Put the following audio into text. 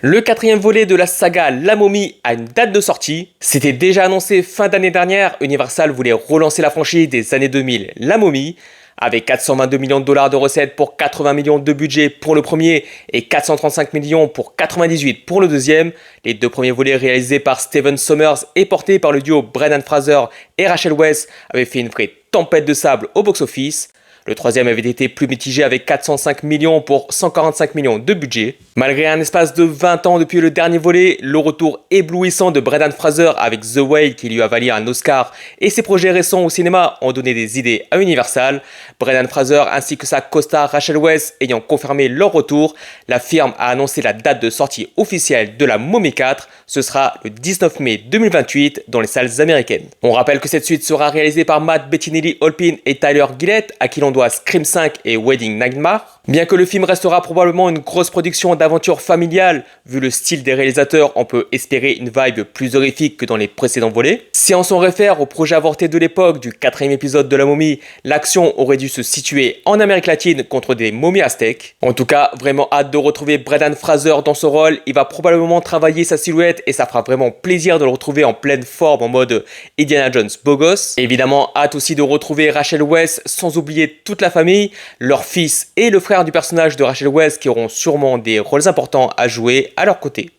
Le quatrième volet de la saga La Momie a une date de sortie. C'était déjà annoncé fin d'année dernière, Universal voulait relancer la franchise des années 2000 La Momie. Avec 422 millions de dollars de recettes pour 80 millions de budget pour le premier et 435 millions pour 98 pour le deuxième, les deux premiers volets réalisés par Stephen Sommers et portés par le duo Brendan Fraser et Rachel Weisz avaient fait une vraie tempête de sable au box-office. Le troisième avait été plus mitigé avec 405 millions pour 145 millions de budget. Malgré un espace de 20 ans depuis le dernier volet, le retour éblouissant de Brendan Fraser avec The Whale qui lui a valu un Oscar et ses projets récents au cinéma ont donné des idées à Universal. Brendan Fraser ainsi que sa co-star Rachel Weisz ayant confirmé leur retour, la firme a annoncé la date de sortie officielle de La Momie 4. Ce sera le 19 mai 2028 dans les salles américaines. On rappelle que cette suite sera réalisée par Matt Bettinelli-Olpin et Tyler Gillett, à qui l'on doit Scream 5 et Wedding Nightmare. Bien que le film restera probablement une grosse production d'aventure familiale, vu le style des réalisateurs, on peut espérer une vibe plus horrifique que dans les précédents volets. Si on s'en réfère au projet avorté de l'époque du quatrième épisode de La Momie, l'action aurait dû se situer en Amérique latine contre des momies aztèques. En tout cas, vraiment hâte de retrouver Brendan Fraser dans ce rôle. Il va probablement travailler sa silhouette et ça fera vraiment plaisir de le retrouver en pleine forme en mode Indiana Jones beau gosse. Évidemment, hâte aussi de retrouver Rachel Weisz, sans oublier toute la famille, leur fils et le frère du personnage de Rachel Weisz qui auront sûrement des rôles importants à jouer à leur côté.